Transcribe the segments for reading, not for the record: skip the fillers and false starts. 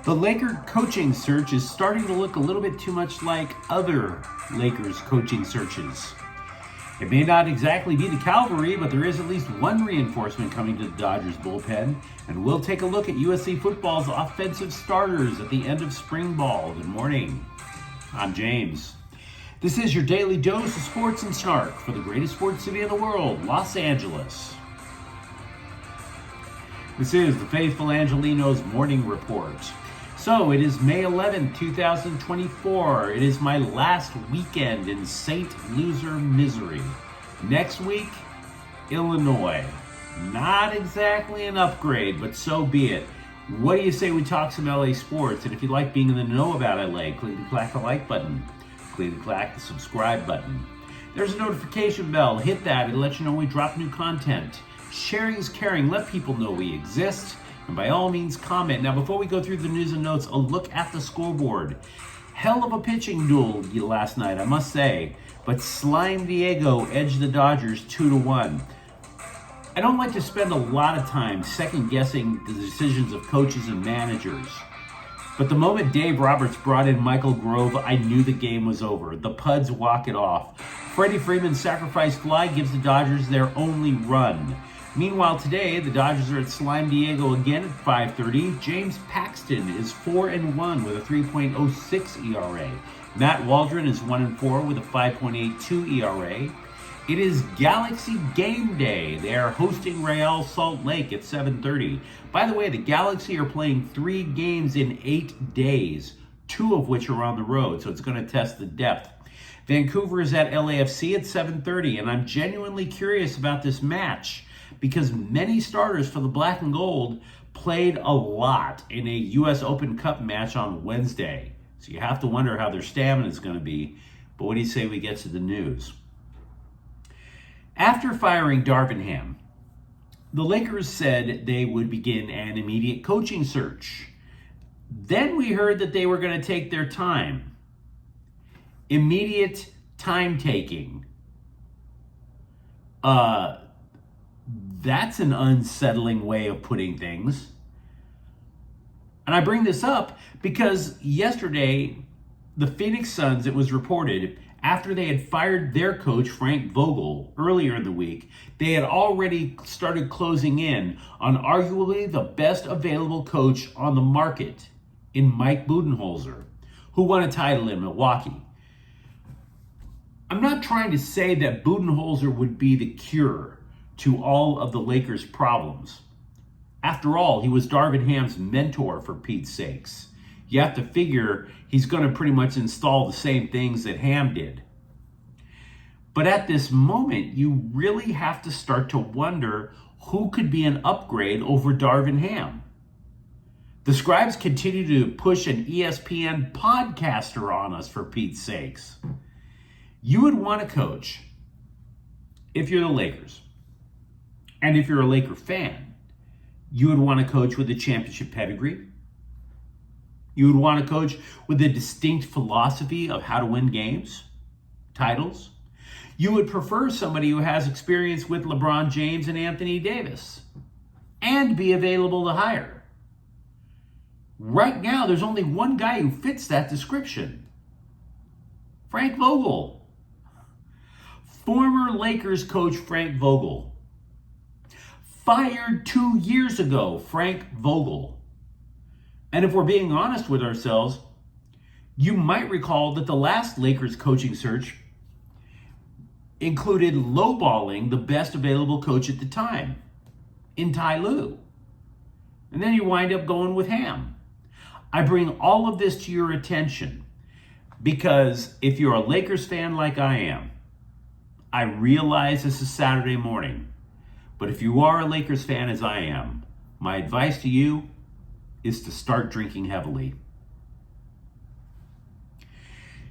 The Laker coaching search is starting to look a little bit too much like other Lakers coaching searches. It may not exactly be the cavalry, but there is at least one reinforcement coming to the Dodgers bullpen, and we'll take a look at USC football's offensive starters at the end of spring ball. Good morning. I'm James. This is your daily dose of sports and snark for the greatest sports city in the world, Los Angeles. This is the faithful Angelenos morning report. So it is May 11th, 2024. It is my last weekend in St. Loser misery. Next week, Illinois. Not exactly an upgrade, but so be it. What do you say we talk some LA sports? And if you like being in the know about LA, click the like button. Click the subscribe button. There's a notification bell. Hit that. It'll let you know when we drop new content. Sharing is caring. Let people know we exist. And by all means, comment. Now, before we go through the news and notes, a look at the scoreboard. Hell of a pitching duel last night, I must say. But Slime Diego edged the Dodgers 2-1. I don't like to spend a lot of time second-guessing the decisions of coaches and managers. But the moment Dave Roberts brought in Michael Grove, I knew the game was over. The Puds walk it off. Freddie Freeman's sacrifice fly gives the Dodgers their only run. Meanwhile, today, the Dodgers are at Slime Diego again at 5:30. James Paxton is 4-1 with a 3.06 ERA. Matt Waldron is 1-4 with a 5.82 ERA. It is Galaxy Game Day. They are hosting Real Salt Lake at 7:30. By the way, the Galaxy are playing 3 games in 8 days, 2 of which are on the road, so it's going to test the depth. Vancouver is at LAFC at 7:30, and I'm genuinely curious about this match, because many starters for the black and gold played a lot in a U.S. Open Cup match on Wednesday. So you have to wonder how their stamina is going to be. But what do you say we get to the news? After firing Darvin Ham, the Lakers said they would begin an immediate coaching search. Then we heard that they were going to take their time. Immediate time taking. That's an unsettling way of putting things. And I bring this up because yesterday, the Phoenix Suns, it was reported, after they had fired their coach, Frank Vogel, earlier in the week, they had already started closing in on arguably the best available coach on the market in Mike Budenholzer, who won a title in Milwaukee. I'm not trying to say that Budenholzer would be the cure to all of the Lakers' problems. After all, he was Darvin Ham's mentor, for Pete's sakes. You have to figure he's going to pretty much install the same things that Ham did. But at this moment, you really have to start to wonder who could be an upgrade over Darvin Ham. The scribes continue to push an ESPN podcaster on us, for Pete's sakes. You would want a coach, if you're the Lakers, and if you're a Laker fan, you would want a coach with a championship pedigree. You would want a coach with a distinct philosophy of how to win games, titles. You would prefer somebody who has experience with LeBron James and Anthony Davis and be available to hire. Right now, there's only one guy who fits that description. Frank Vogel. Former Lakers coach Frank Vogel. Fired 2 years ago, Frank Vogel. And if we're being honest with ourselves, you might recall that the last Lakers coaching search included lowballing the best available coach at the time, in Ty Lue. And then you wind up going with Ham. I bring all of this to your attention because if you're a Lakers fan like I am, I realize this is Saturday morning. But if you are a Lakers fan as I am, my advice to you is to start drinking heavily.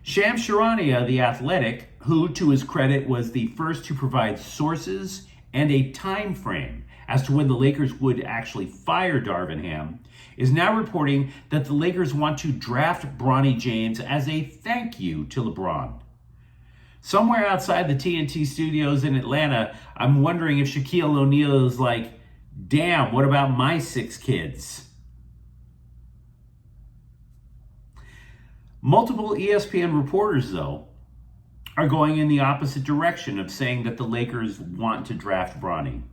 Shams Charania, the Athletic, who to his credit was the first to provide sources and a time frame as to when the Lakers would actually fire Darvin Ham, is now reporting that the Lakers want to draft Bronny James as a thank you to LeBron. Somewhere outside the TNT studios in Atlanta, I'm wondering if Shaquille O'Neal is like, damn, what about my 6 kids? Multiple ESPN reporters, though, are going in the opposite direction of saying that the Lakers want to draft Bronny.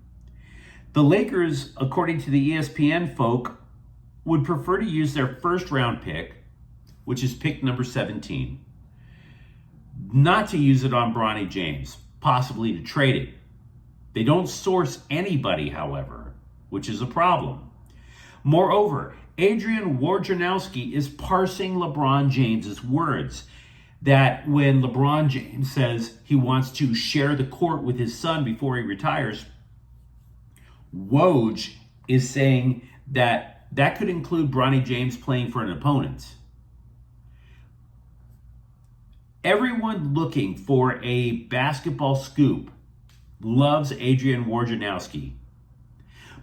The Lakers, according to the ESPN folk, would prefer to use their first round pick, which is pick number 17, not to use it on Bronny James, possibly to trade it. They don't source anybody, however, which is a problem. Moreover, Adrian Wojnarowski is parsing LeBron James's words that when LeBron James says he wants to share the court with his son before he retires, Woj is saying that that could include Bronny James playing for an opponent. Everyone looking for a basketball scoop loves Adrian Wojnarowski.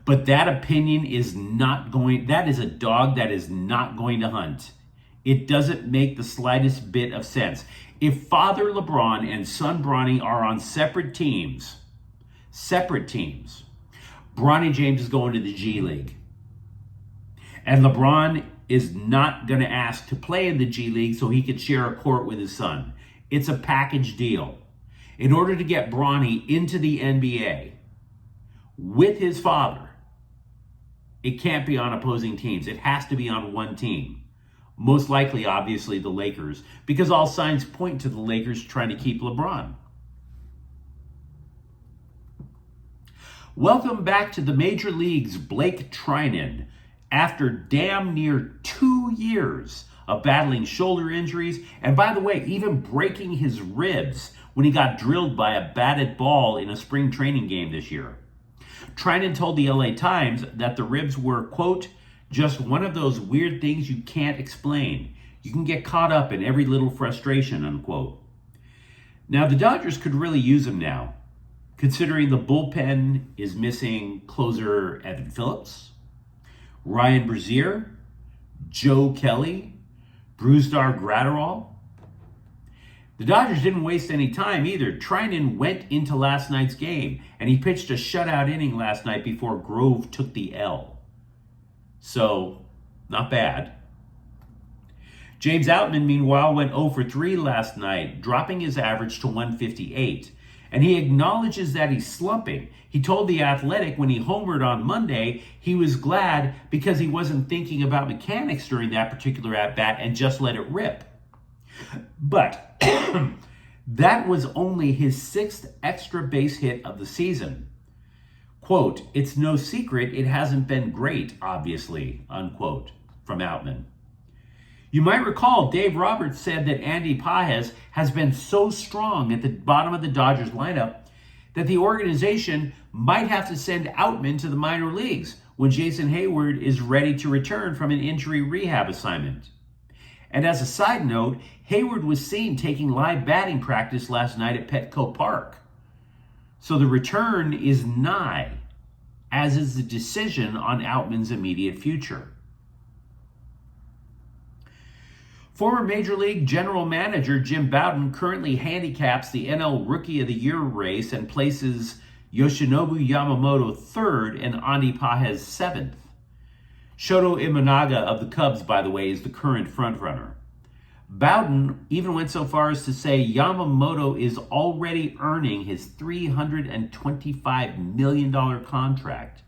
But that opinion is not going, that is a dog that is not going to hunt. It doesn't make the slightest bit of sense. If Father LeBron and son Bronny are on separate teams, Bronny James is going to the G League. And LeBron is not going to ask to play in the G League so he could share a court with his son. It's a package deal. In order to get Bronny into the NBA with his father, it can't be on opposing teams. It has to be on one team. Most likely, obviously, the Lakers, because all signs point to the Lakers trying to keep LeBron. Welcome back to the Major Leagues, Blake Treinen. After damn near 2 years of battling shoulder injuries, and by the way, even breaking his ribs when he got drilled by a batted ball in a spring training game this year. Treinen told the LA Times that the ribs were, quote, just one of those weird things you can't explain. You can get caught up in every little frustration, unquote. Now, the Dodgers could really use him now, considering the bullpen is missing closer Evan Phillips, Ryan Brazier, Joe Kelly, Brusdar Graterol. The Dodgers didn't waste any time either. Treinen went into last night's game, and he pitched a shutout inning last night before Grove took the L. So, not bad. James Outman, meanwhile, went 0 for 3 last night, dropping his average to 158. And he acknowledges that he's slumping. He told The Athletic when he homered on Monday he was glad because he wasn't thinking about mechanics during that particular at-bat and just let it rip. But that was only his 6th extra base hit of the season. Quote, it's no secret it hasn't been great, obviously, unquote, from Outman. You might recall Dave Roberts said that Andy Pages has been so strong at the bottom of the Dodgers lineup that the organization might have to send Outman to the minor leagues when Jason Hayward is ready to return from an injury rehab assignment. And as a side note, Hayward was seen taking live batting practice last night at Petco Park. So the return is nigh, as is the decision on Outman's immediate future. Former Major League General Manager Jim Bowden currently handicaps the NL Rookie of the Year race and places Yoshinobu Yamamoto 3rd and Andy Pages 7th. Shoto Imanaga of the Cubs, by the way, is the current frontrunner. Bowden even went so far as to say Yamamoto is already earning his $325 million contract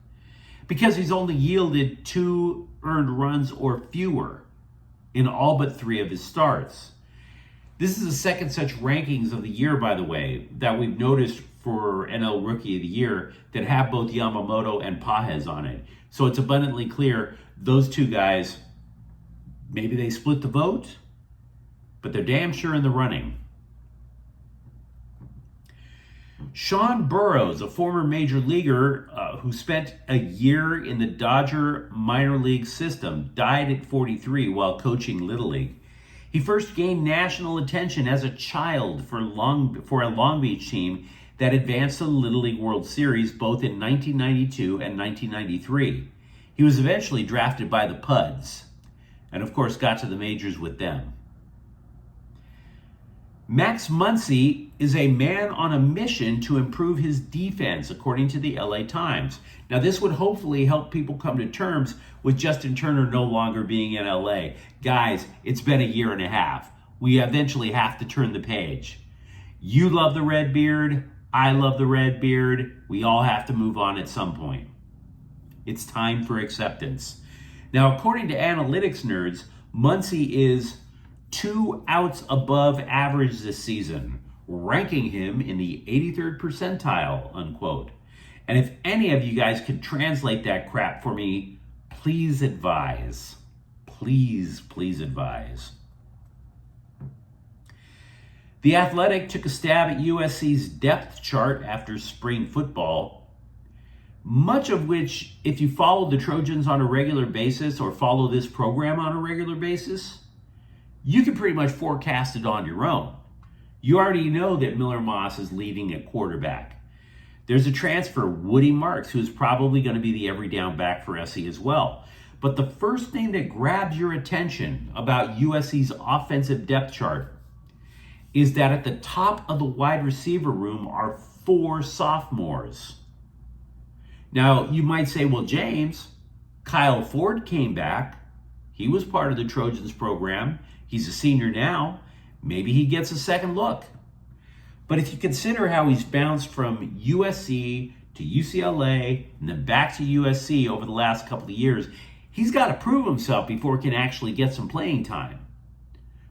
because he's only yielded 2 earned runs or fewer in all but 3 of his starts. This is the second such rankings of the year, by the way, that we've noticed for NL Rookie of the Year that have both Yamamoto and Pages on it. So it's abundantly clear those two guys, maybe they split the vote, but they're damn sure in the running. Sean Burroughs, a former major leaguer who spent a year in the Dodger minor league system, died at 43 while coaching Little League. He first gained national attention as a child for a Long Beach team that advanced to the Little League World Series both in 1992 and 1993. He was eventually drafted by the Puds, and of course got to the majors with them. Max Muncy is a man on a mission to improve his defense, according to the LA Times. Now, this would hopefully help people come to terms with Justin Turner no longer being in LA. Guys, it's been a year and a half. We eventually have to turn the page. You love the red beard. I love the red beard. We all have to move on at some point. It's time for acceptance. Now, according to analytics nerds, Muncy is 2 outs above average this season, ranking him in the 83rd percentile, unquote. And if any of you guys could translate that crap for me, please advise. Please advise. The Athletic took a stab at USC's depth chart after spring football, much of which, if you follow the Trojans on a regular basis or follow this program on a regular basis, you can pretty much forecast it on your own. You already know that Miller Moss is leaving at quarterback. There's a transfer, Woody Marks, who's probably going to be the every down back for SC as well. But the first thing that grabs your attention about USC's offensive depth chart is that at the top of the wide receiver room are 4 sophomores. Now, you might say, well, James, Kyle Ford came back. He was part of the Trojans program. He's a senior now. Maybe he gets a second look. But if you consider how he's bounced from USC to UCLA and then back to USC over the last couple of years, he's got to prove himself before he can actually get some playing time,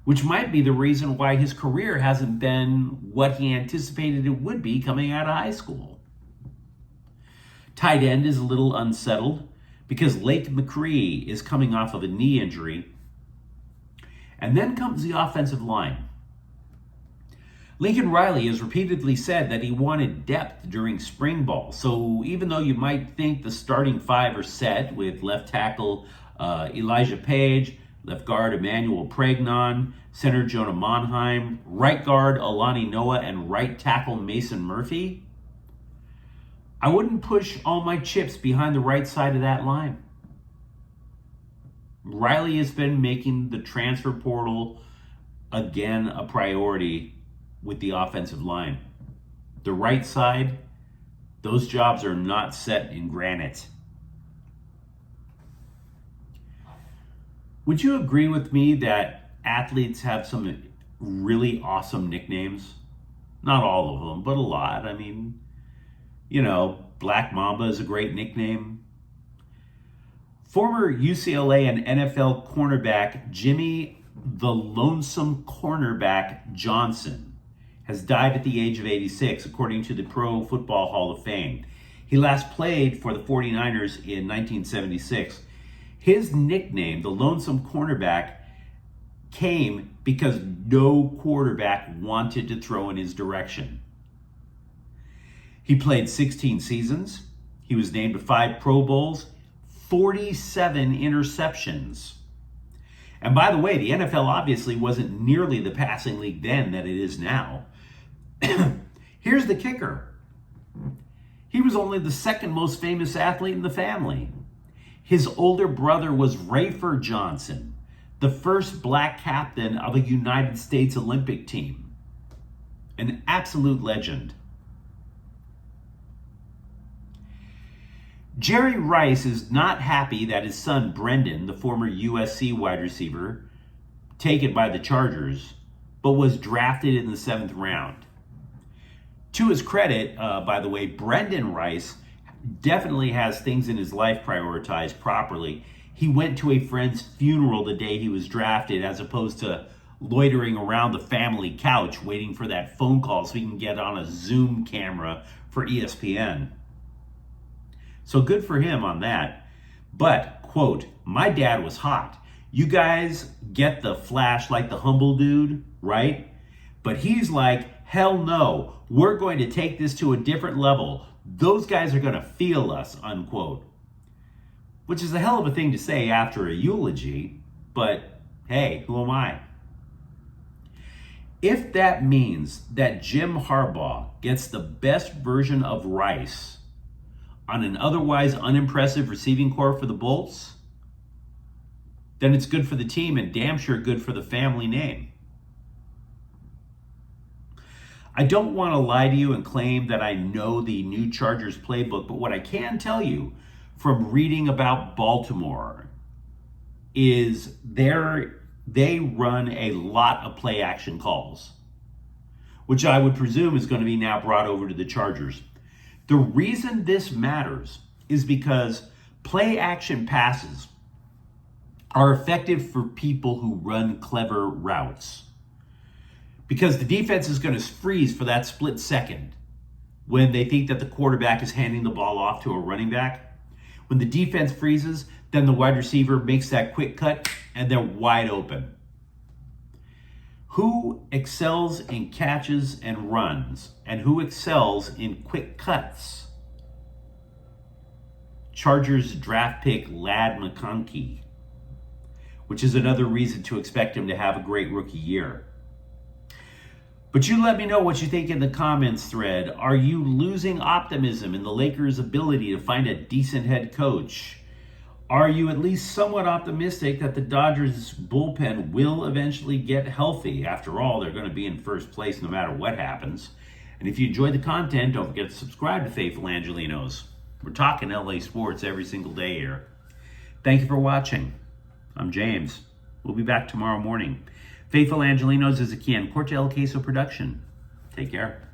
which might be the reason why his career hasn't been what he anticipated it would be coming out of high school. Tight end is a little unsettled because Lake McCree is coming off of a knee injury. And then comes the offensive line. Lincoln Riley has repeatedly said that he wanted depth during spring ball. So even though you might think the starting 5 are set with left tackle Elijah Page, left guard Emmanuel Pregnon, center Jonah Monheim, right guard Alani Noah, and right tackle Mason Murphy, I wouldn't push all my chips behind the right side of that line. Riley has been making the transfer portal again a priority with the offensive line. The right side, those jobs are not set in granite. Would you agree with me that athletes have some really awesome nicknames? Not all of them, but a lot. I mean, Black Mamba is a great nickname. Former UCLA and NFL cornerback Jimmy the Lonesome Cornerback Johnson has died at the age of 86, according to the Pro Football Hall of Fame. He last played for the 49ers in 1976. His nickname, the Lonesome Cornerback, came because no quarterback wanted to throw in his direction. He played 16 seasons. He was named to 5 Pro Bowls, 47 interceptions. And by the way, the NFL obviously wasn't nearly the passing league then that it is now. Here's the kicker. He was only the second most famous athlete in the family. His older brother was Rafer Johnson, the first black captain of a United States Olympic team. An absolute legend. Jerry Rice is not happy that his son Brendan, the former USC wide receiver, taken by the Chargers, but was drafted in the 7th round. To his credit, by the way, Brendan Rice definitely has things in his life prioritized properly. He went to a friend's funeral the day he was drafted, as opposed to loitering around the family couch waiting for that phone call so he can get on a Zoom camera for ESPN. So good for him on that. But, quote, my dad was hot. You guys get the flash like the humble dude, right? But he's like, hell no, we're going to take this to a different level. Those guys are going to feel us, unquote. Which is a hell of a thing to say after a eulogy, but hey, who am I? If that means that Jim Harbaugh gets the best version of Rice on an otherwise unimpressive receiving corps for the Bolts, then it's good for the team and damn sure good for the family name. I don't want to lie to you and claim that I know the new Chargers playbook, but what I can tell you from reading about Baltimore is they run a lot of play action calls, which I would presume is going to be now brought over to the Chargers. The reason this matters is because play action passes are effective for people who run clever routes. Because the defense is going to freeze for that split second when they think that the quarterback is handing the ball off to a running back. When the defense freezes, then the wide receiver makes that quick cut and they're wide open. Who excels in catches and runs, and who excels in quick cuts? Chargers draft pick Ladd McConkey, which is another reason to expect him to have a great rookie year. But you let me know what you think in the comments thread. Are you losing optimism in the Lakers' ability to find a decent head coach? Are you at least somewhat optimistic that the Dodgers bullpen will eventually get healthy? After all, they're going to be in first place no matter what happens. And if you enjoyed the content, don't forget to subscribe to Faithful Angelenos. We're talking LA sports every single day here. Thank you for watching. I'm James. We'll be back tomorrow morning. Faithful Angelenos is a Kian Corte El Queso production. Take care.